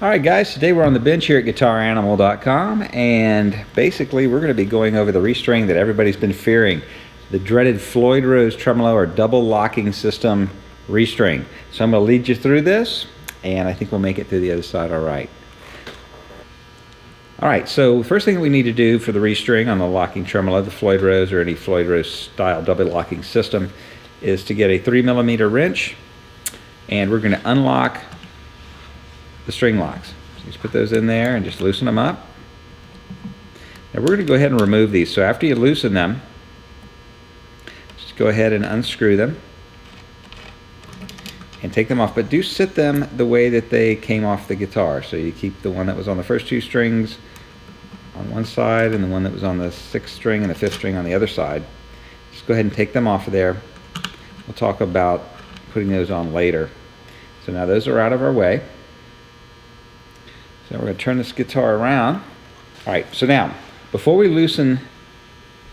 Alright guys, today we're on the bench here at GuitarAnimal.com, and basically we're going to be going over the restring that everybody's been fearing, the dreaded Floyd Rose Tremolo or double locking system restring. So I'm going to lead you through this, and I think we'll make it through the other side alright. Alright, so the first thing that we need to do for the restring on the locking tremolo, the Floyd Rose or any Floyd Rose style double locking system, is to get a 3mm wrench, and we're going to unlock the string locks. So just put those in there and just loosen them up. Now we're going to go ahead and remove these. So after you loosen them, just go ahead and unscrew them and take them off, but do sit them the way that they came off the guitar. So you keep the one that was on the first two strings on one side and the one that was on the 6th string and the 5th string on the other side. Just go ahead and take them off of there. We'll talk about putting those on later. So now those are out of our way. So we're going to turn this guitar around. Alright, so now, before we loosen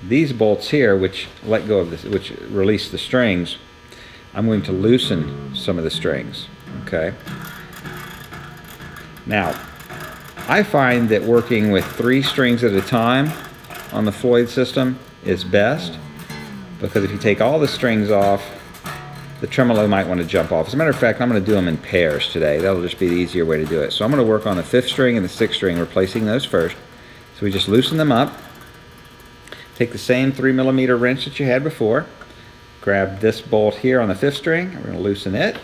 these bolts here, which let go of this, which release the strings, I'm going to loosen some of the strings. Okay. Now, I find that working with 3 strings at a time on the Floyd system is best, because if you take all the strings off, the tremolo might want to jump off. As a matter of fact, I'm going to do them in pairs today. That'll just be the easier way to do it. So I'm going to work on the 5th string and the 6th string, replacing those first. So we just loosen them up. Take the same 3mm wrench that you had before. Grab this bolt here on the 5th string. We're going to loosen it.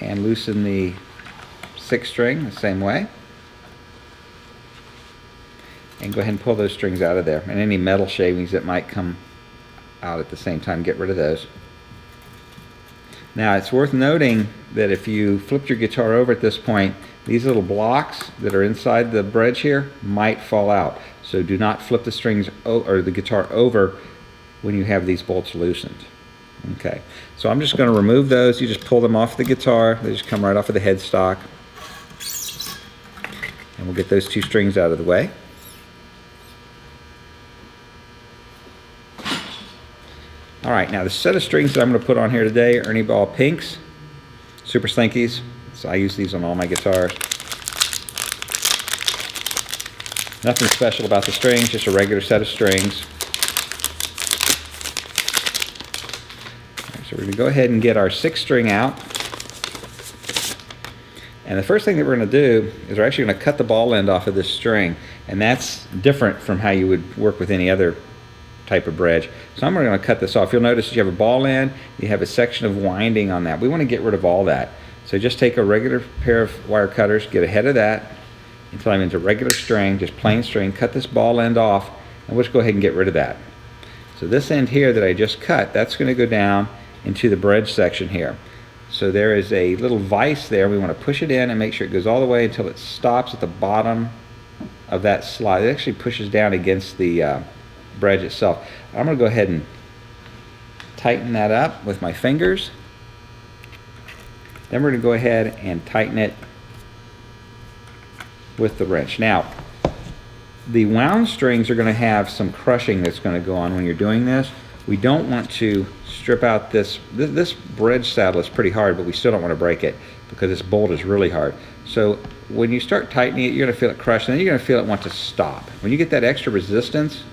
And loosen the 6th string the same way. And go ahead and pull those strings out of there, and any metal shavings that might come out at the same time, get rid of those. Now it's worth noting that if you flipped your guitar over at this point, these little blocks that are inside the bridge here might fall out. So do not flip the strings or the guitar over when you have these bolts loosened. Okay, so I'm just going to remove those. You just pull them off the guitar. They just come right off of the headstock. And we'll get those 2 strings out of the way. Alright, now the set of strings that I'm going to put on here today are Ernie Ball Pinks, Super Slinkies. So I use these on all my guitars. Nothing special about the strings, just a regular set of strings. Right, so we're going to go ahead and get our 6th string out. And the first thing that we're going to do is we're actually going to cut the ball end off of this string. And that's different from how you would work with any other type of bridge. So I'm going to cut this off. You'll notice you have a ball end, you have a section of winding on that. We want to get rid of all that. So just take a regular pair of wire cutters, get ahead of that until I'm into regular string, just plain string, cut this ball end off, and we'll just go ahead and get rid of that. So this end here that I just cut, that's going to go down into the bridge section here. So there is a little vise there. We want to push it in and make sure it goes all the way until it stops at the bottom of that slide. It actually pushes down against the bridge itself. I'm going to go ahead and tighten that up with my fingers. Then we're going to go ahead and tighten it with the wrench. Now, the wound strings are going to have some crushing that's going to go on when you're doing this. We don't want to strip out this bridge saddle is pretty hard, but we still don't want to break it because this bolt is really hard. So when you start tightening it, you're going to feel it crush, and then you're going to feel it want to stop. When you get that extra resistance,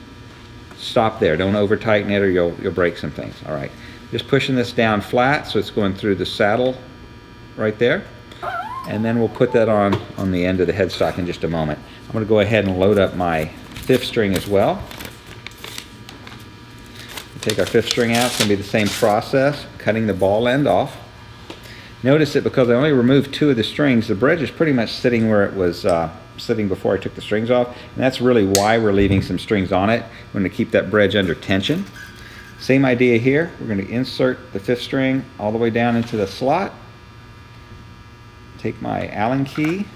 stop there. Don't over tighten it or you'll break some things. Alright, just pushing this down flat so it's going through the saddle right there, and then we'll put that on the end of the headstock in just a moment. I'm going to go ahead and load up my 5th string as well. Take our 5th string out. It's going to be the same process, cutting the ball end off. Notice that because I only removed 2 of the strings, the bridge is pretty much sitting where it was sitting before I took the strings off, and that's really why we're leaving some strings on it. We're going to keep that bridge under tension. Same idea here. We're going to insert the 5th string all the way down into the slot. Take my Allen key.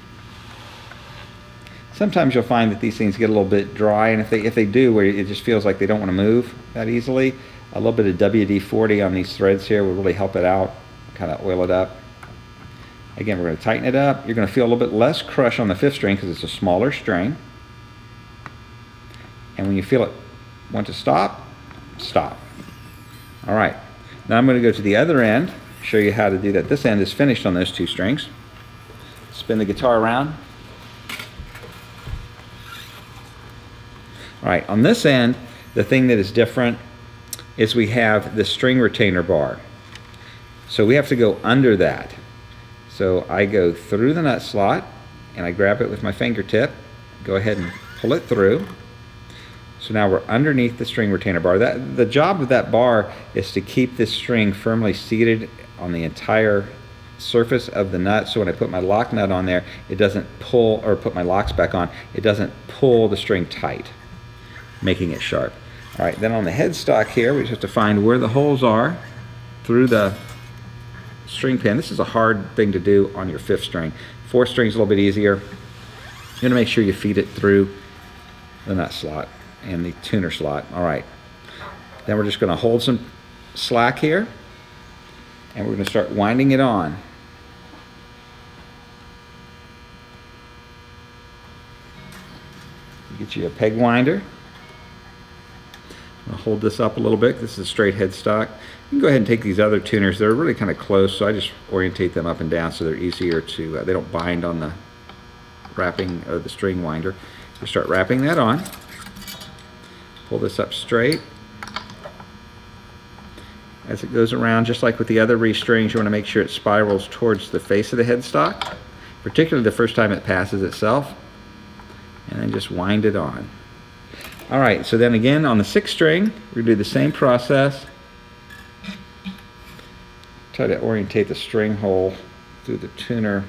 Sometimes you'll find that these things get a little bit dry, and if they do, where it just feels like they don't want to move that easily, a little bit of WD-40 on these threads here will really help it out, kind of oil it up. Again, we're going to tighten it up. You're going to feel a little bit less crush on the 5th string because it's a smaller string. And when you feel it want to stop, stop. All right. Now I'm going to go to the other end, show you how to do that. This end is finished on those 2 strings. Spin the guitar around. All right, on this end, the thing that is different is we have the string retainer bar. So we have to go under that. So I go through the nut slot and I grab it with my fingertip, go ahead and pull it through. So now we're underneath the string retainer bar. The job of that bar is to keep this string firmly seated on the entire surface of the nut, so when I put my lock nut on there, it doesn't pull, or put my locks back on, it doesn't pull the string tight, making it sharp. All right, then on the headstock here, we just have to find where the holes are through the string pin. This is a hard thing to do on your 5th string. 4th string's a little bit easier. You're gonna make sure you feed it through the nut slot and the tuner slot. All right, then we're just gonna hold some slack here, and we're gonna start winding it on. Get you a peg winder. I'll hold this up a little bit. This is a straight headstock. You can go ahead and take these other tuners. They're really kind of close, so I just orientate them up and down so they're easier to, they don't bind on the wrapping of the string winder. You start wrapping that on. Pull this up straight. As it goes around, just like with the other restrings, you want to make sure it spirals towards the face of the headstock, particularly the first time it passes itself, and then just wind it on. All right, so then again on the 6th string, we're going to do the same process. Try to orientate the string hole through the tuner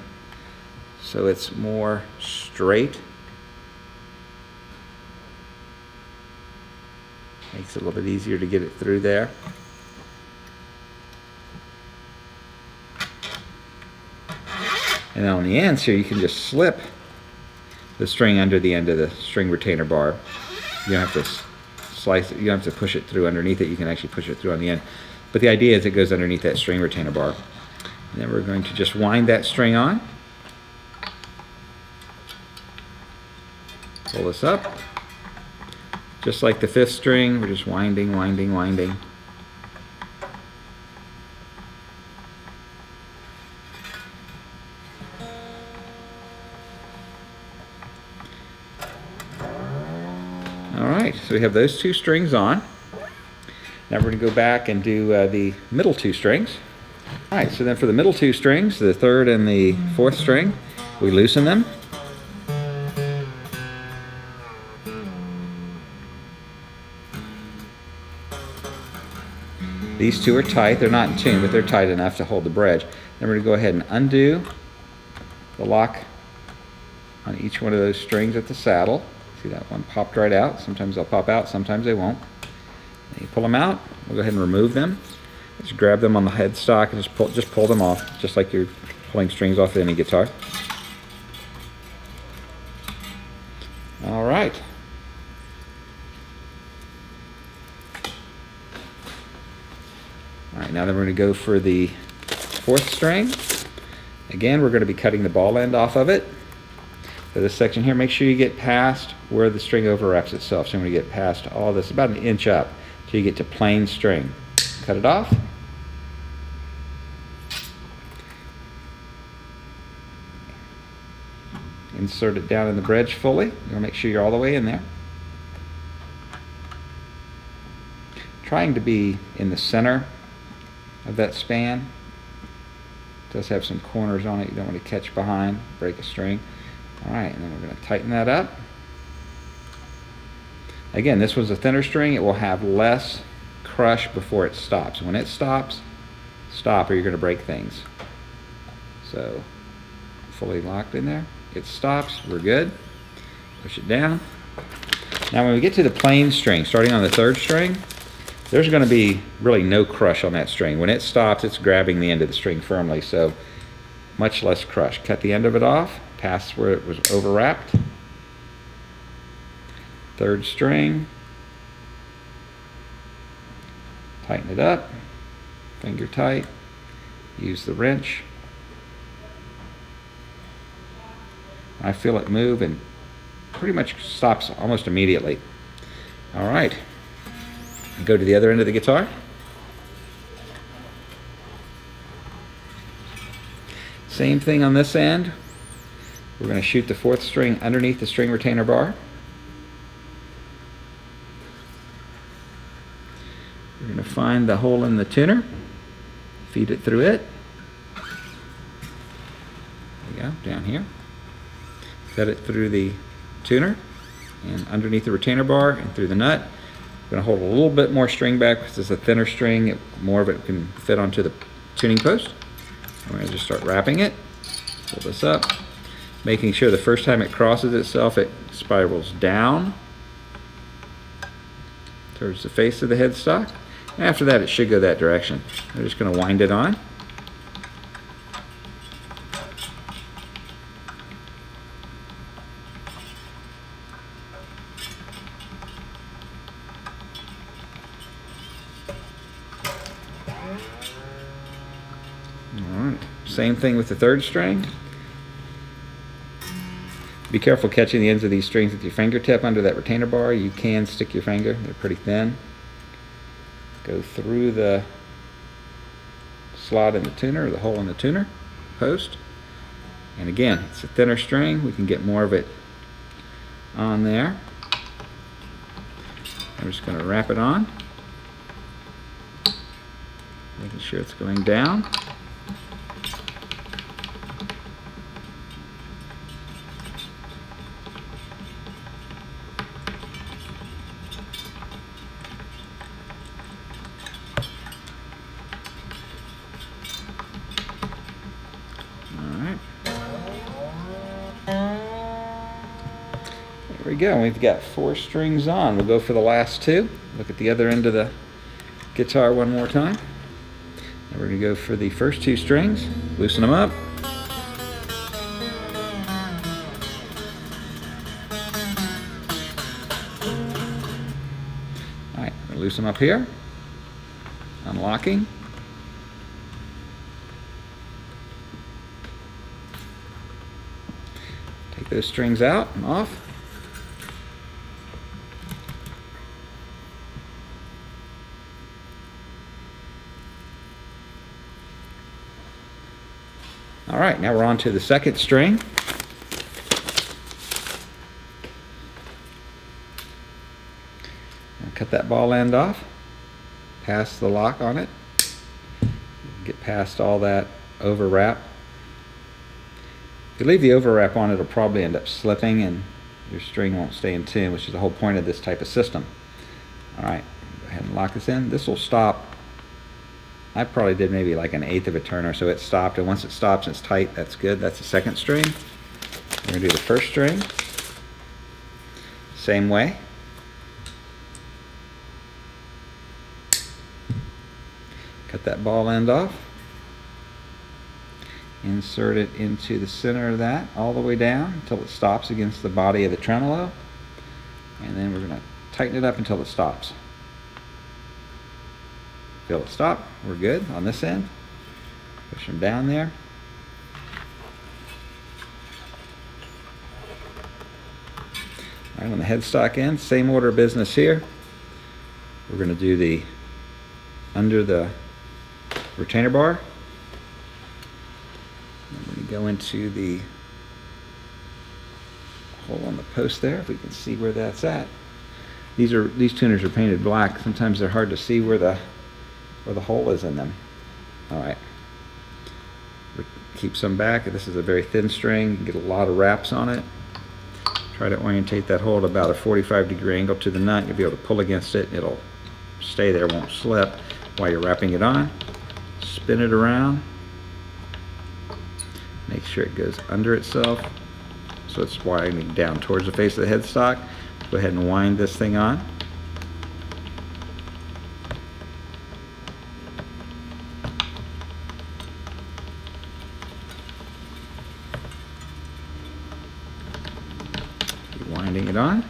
so it's more straight. Makes it a little bit easier to get it through there. And then on the ends here, you can just slip the string under the end of the string retainer bar. You don't have to slice it, you don't have to push it through underneath it, you can actually push it through on the end. But the idea is it goes underneath that string retainer bar. And then we're going to just wind that string on. Pull this up. Just like the 5th string, we're just winding, winding, winding. Alright, so we have those 2 strings on. Now we're going to go back and do the middle 2 strings. Alright, so then for the middle 2 strings, the 3rd and the 4th string, we loosen them. These 2 are tight. They're not in tune, but they're tight enough to hold the bridge. Then we're going to go ahead and undo the lock on each one of those strings at the saddle. See that one popped right out. Sometimes they'll pop out, sometimes they won't. Then you pull them out. We'll go ahead and remove them. Just grab them on the headstock and just pull them off, just like you're pulling strings off of any guitar. All right. All right, now then we're going to go for the 4th string. Again, we're going to be cutting the ball end off of it. For this section here, make sure you get past where the string overwraps itself. So I'm going to get past all this, about 1 inch up, till you get to plain string. Cut it off. Insert it down in the bridge fully. You want to make sure you're all the way in there. Trying to be in the center of that span. It does have some corners on it you don't want to catch behind, break a string. Alright, and then we're going to tighten that up. Again, this was a thinner string. It will have less crush before it stops. When it stops, stop or you're going to break things. So, fully locked in there. It stops, we're good. Push it down. Now when we get to the plain string, starting on the 3rd string, there's going to be really no crush on that string. When it stops, it's grabbing the end of the string firmly, so much less crush. Cut the end of it off, past where it was overwrapped. 3rd string. Tighten it up, finger tight, use the wrench. I feel it move and pretty much stops almost immediately. All right, go to the other end of the guitar. Same thing on this end. We're going to shoot the 4th string underneath the string retainer bar. We're going to find the hole in the tuner, feed it through it. There we go, down here. Set it through the tuner and underneath the retainer bar and through the nut. We're going to hold a little bit more string back because it's a thinner string. More of it can fit onto the tuning post. We're going to just start wrapping it. Pull this up, making sure the first time it crosses itself, it spirals down towards the face of the headstock. After that, it should go that direction. We're just going to wind it on. Alright, same thing with the 3rd string. Be careful catching the ends of these strings with your fingertip under that retainer bar. You can stick your finger, they're pretty thin. Go through the slot in the tuner, or the hole in the tuner post. And again, it's a thinner string, we can get more of it on there. I'm just going to wrap it on, making sure it's going down. There we go. We've got 4 strings on. We'll go for the last 2. Look at the other end of the guitar one more time. And we're going to go for the first 2 strings. Loosen them up. Alright, loosen them up here. Unlocking. Take those strings out and off. Alright, now we're on to the 2nd string. I'll cut that ball end off, pass the lock on it, get past all that overwrap. If you leave the overwrap on, it'll probably end up slipping and your string won't stay in tune, which is the whole point of this type of system. Alright, go ahead and lock this in. This will stop. I probably did maybe like 1/8 of a turn or so. It stopped, and once it stops and it's tight, that's good. That's the 2nd string. We're going to do the 1st string. Same way. Cut that ball end off. Insert it into the center of that all the way down until it stops against the body of the tremolo. And then we're going to tighten it up until it stops. Feel it stop. We're good on this end. Push them down there. All right, on the headstock end, same order of business here. We're going to do the under the retainer bar. I'm going to go into the hole on the post there, if we can see where that's at. These tuners are painted black. Sometimes they're hard to see where the hole is in them. All right. Keep some back. This is a very thin string. You can get a lot of wraps on it. Try to orientate that hole at about a 45-degree angle to the nut. You'll be able to pull against it. It'll stay there, won't slip while you're wrapping it on. Spin it around. Make sure it goes under itself so it's winding down towards the face of the headstock. Go ahead and wind this thing on. Keep winding it on.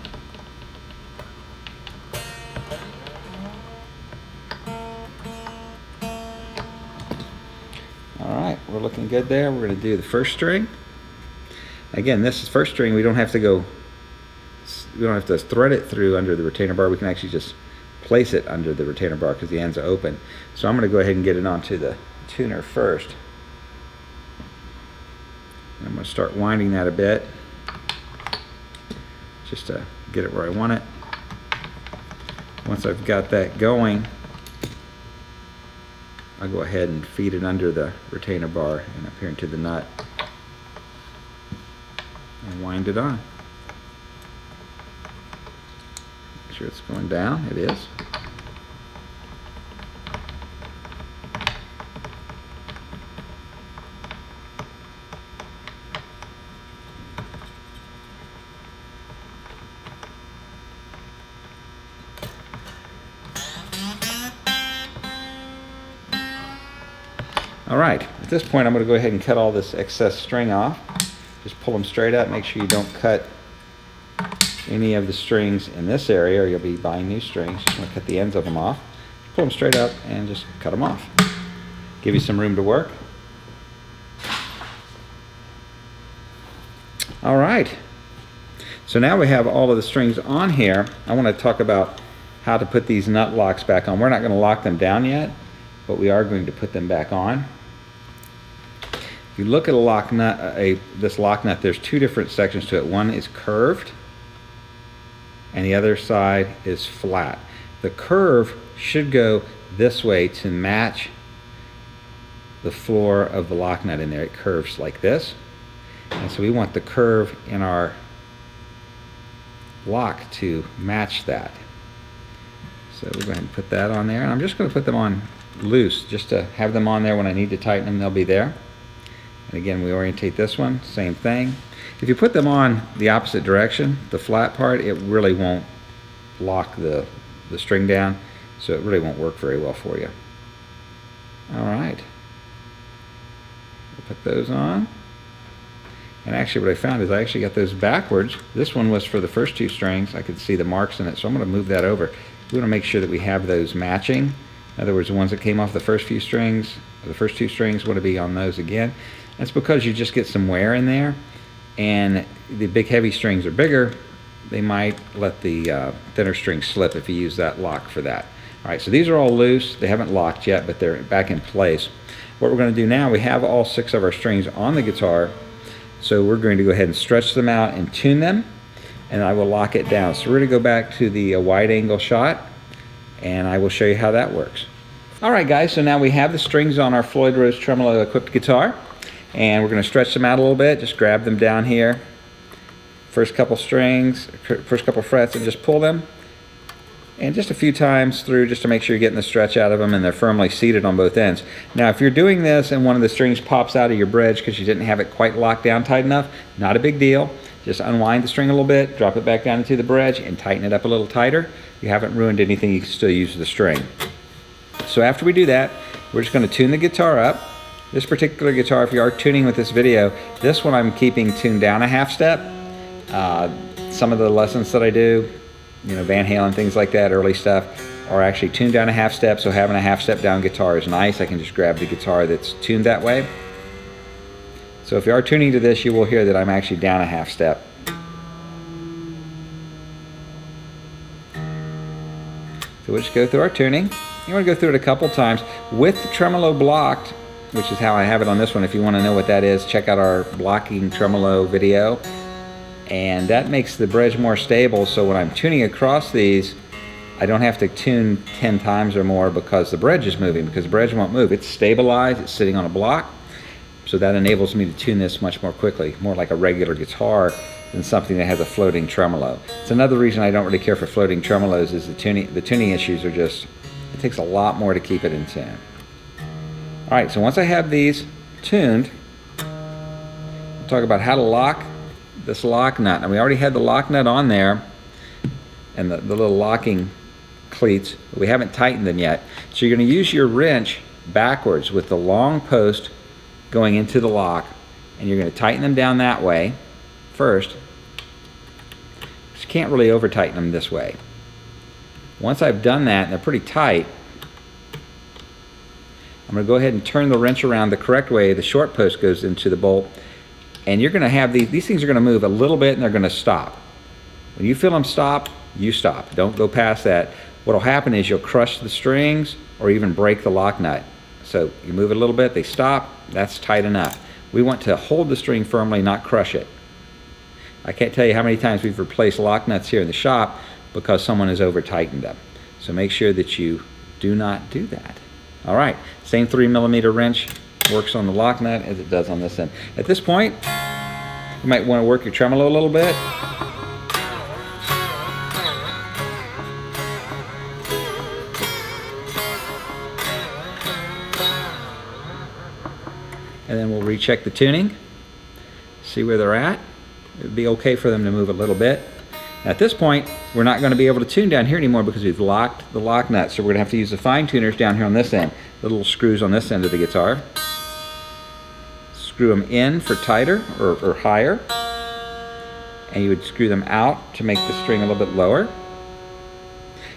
Alright, we're looking good there. We're going to do the 1st string. Again, this is 1st string. We don't have to thread it through under the retainer bar. We can actually just place it under the retainer bar because the ends are open. So I'm going to go ahead and get it onto the tuner first. I'm going to start winding that a bit just to get it where I want it. Once I've got that going, I'll go ahead and feed it under the retainer bar and up here into the nut and wind it on. Make sure it's going down. It is. Alright, at this point I'm going to go ahead and cut all this excess string off. Just pull them straight up. Make sure you don't cut any of the strings in this area or you'll be buying new strings. Just want to cut the ends of them off. Pull them straight up and just cut them off. Give you some room to work. Alright, so now we have all of the strings on here. I want to talk about how to put these nut locks back on. We're not going to lock them down yet, but we are going to put them back on. If you look at a lock nut, this lock nut, there's two different sections to it. One is curved and the other side is flat. The curve should go this way to match the floor of the lock nut in there. It curves like this. And so we want the curve in our lock to match that. So we'll go ahead and put that on there. And I'm just going to put them on loose just to have them on there. When I need to tighten them, they'll be there. And again, we orientate this one, same thing. If you put them on the opposite direction, the flat part, it really won't lock the string down, so it really won't work very well for you. Alright, we'll put those on. And actually what I found is I actually got those backwards. This one was for the first two strings. I could see the marks in it, so I'm going to move that over. We want to make sure that we have those matching. In other words, the ones that came off the first few strings, the first two strings want to be on those again. That's because you just get some wear in there, and the big heavy strings are bigger. They might let the thinner strings slip if you use that lock for that. Alright, so these are all loose. They haven't locked yet, but they're back in place. What we're going to do now, we have all 6 of our strings on the guitar, so we're going to go ahead and stretch them out and tune them, and I will lock it down. So we're going to go back to the wide angle shot, and I will show you how that works. Alright guys, so now we have the strings on our Floyd Rose Tremolo equipped guitar, and we're going to stretch them out a little bit. Just grab them down here, first couple strings, first couple frets, and just pull them, and just a few times through just to make sure you're getting the stretch out of them and they're firmly seated on both ends. Now if you're doing this and one of the strings pops out of your bridge because you didn't have it quite locked down tight enough, not a big deal. Just unwind the string a little bit, drop it back down into the bridge, and tighten it up a little tighter. You haven't ruined anything, you can still use the string. So after we do that, we're just going to tune the guitar up. This particular guitar, if you are tuning with this video, this one I'm keeping tuned down a half step. Some of the lessons that I do, you know, Van Halen, things like that, early stuff, are actually tuned down a half step, so having a half step down guitar is nice. I can just grab the guitar that's tuned that way. So if you are tuning to this, you will hear that I'm actually down a half step. So we'll just go through our tuning. You want to go through it a couple times. With the tremolo blocked, which is how I have it on this one. If you want to know what that is, check out our blocking tremolo video. And that makes the bridge more stable, so when I'm tuning across these, I don't have to tune 10 times or more because the bridge is moving, because the bridge won't move. It's stabilized, it's sitting on a block, so that enables me to tune this much more quickly, more like a regular guitar than something that has a floating tremolo. It's another reason I don't really care for floating tremolos is the tuning issues are just, it takes a lot more to keep it in tune. Alright, so once I have these tuned, we'll talk about how to lock this lock nut. And we already had the lock nut on there and the little locking cleats, but we haven't tightened them yet. So you're going to use your wrench backwards with the long post going into the lock, and you're going to tighten them down that way first. You can't really over tighten them this way. Once I've done that and they're pretty tight, I'm going to go ahead and turn the wrench around the correct way. The short post goes into the bolt, and you're going to have these things are going to move a little bit and they're going to stop. When you feel them stop, you stop. Don't go past that. What will happen is you'll crush the strings or even break the lock nut. So you move it a little bit, they stop, that's tight enough. We want to hold the string firmly, not crush it. I can't tell you how many times we've replaced lock nuts here in the shop because someone has over tightened them. So make sure that you do not do that. All right, same 3mm wrench works on the lock nut as it does on this end. At this point, you might want to work your tremolo a little bit. And then we'll recheck the tuning, see where they're at. It would be okay for them to move a little bit. At this point, we're not going to be able to tune down here anymore because we've locked the lock nut. So we're going to have to use the fine tuners down here on this end. The little screws on this end of the guitar. Screw them in for tighter or higher. And you would screw them out to make the string a little bit lower.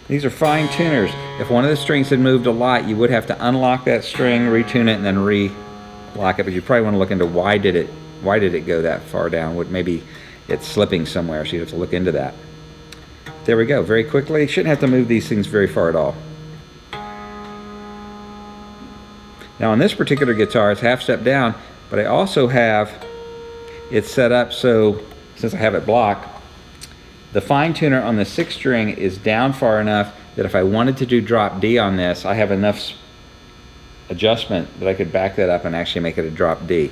These are fine tuners. If one of the strings had moved a lot, you would have to unlock that string, retune it, and then re-lock it. But you probably want to look into why did it go that far down? Maybe it's slipping somewhere, so you have to look into that. There we go, very quickly. You shouldn't have to move these things very far at all. Now on this particular guitar, it's half step down, but I also have it set up so, since I have it blocked, the fine tuner on the 6th string is down far enough that if I wanted to do drop D on this, I have enough adjustment that I could back that up and actually make it a drop D.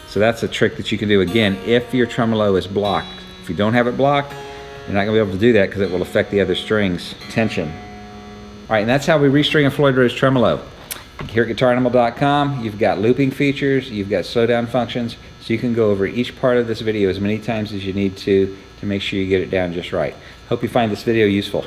So that's a trick that you can do, again, if your tremolo is blocked. If you don't have it blocked, you're not going to be able to do that because it will affect the other strings' tension. All right, and that's how we restring a Floyd Rose tremolo. Here at GuitarAnimal.com, you've got looping features, you've got slowdown functions, so you can go over each part of this video as many times as you need to make sure you get it down just right. Hope you find this video useful.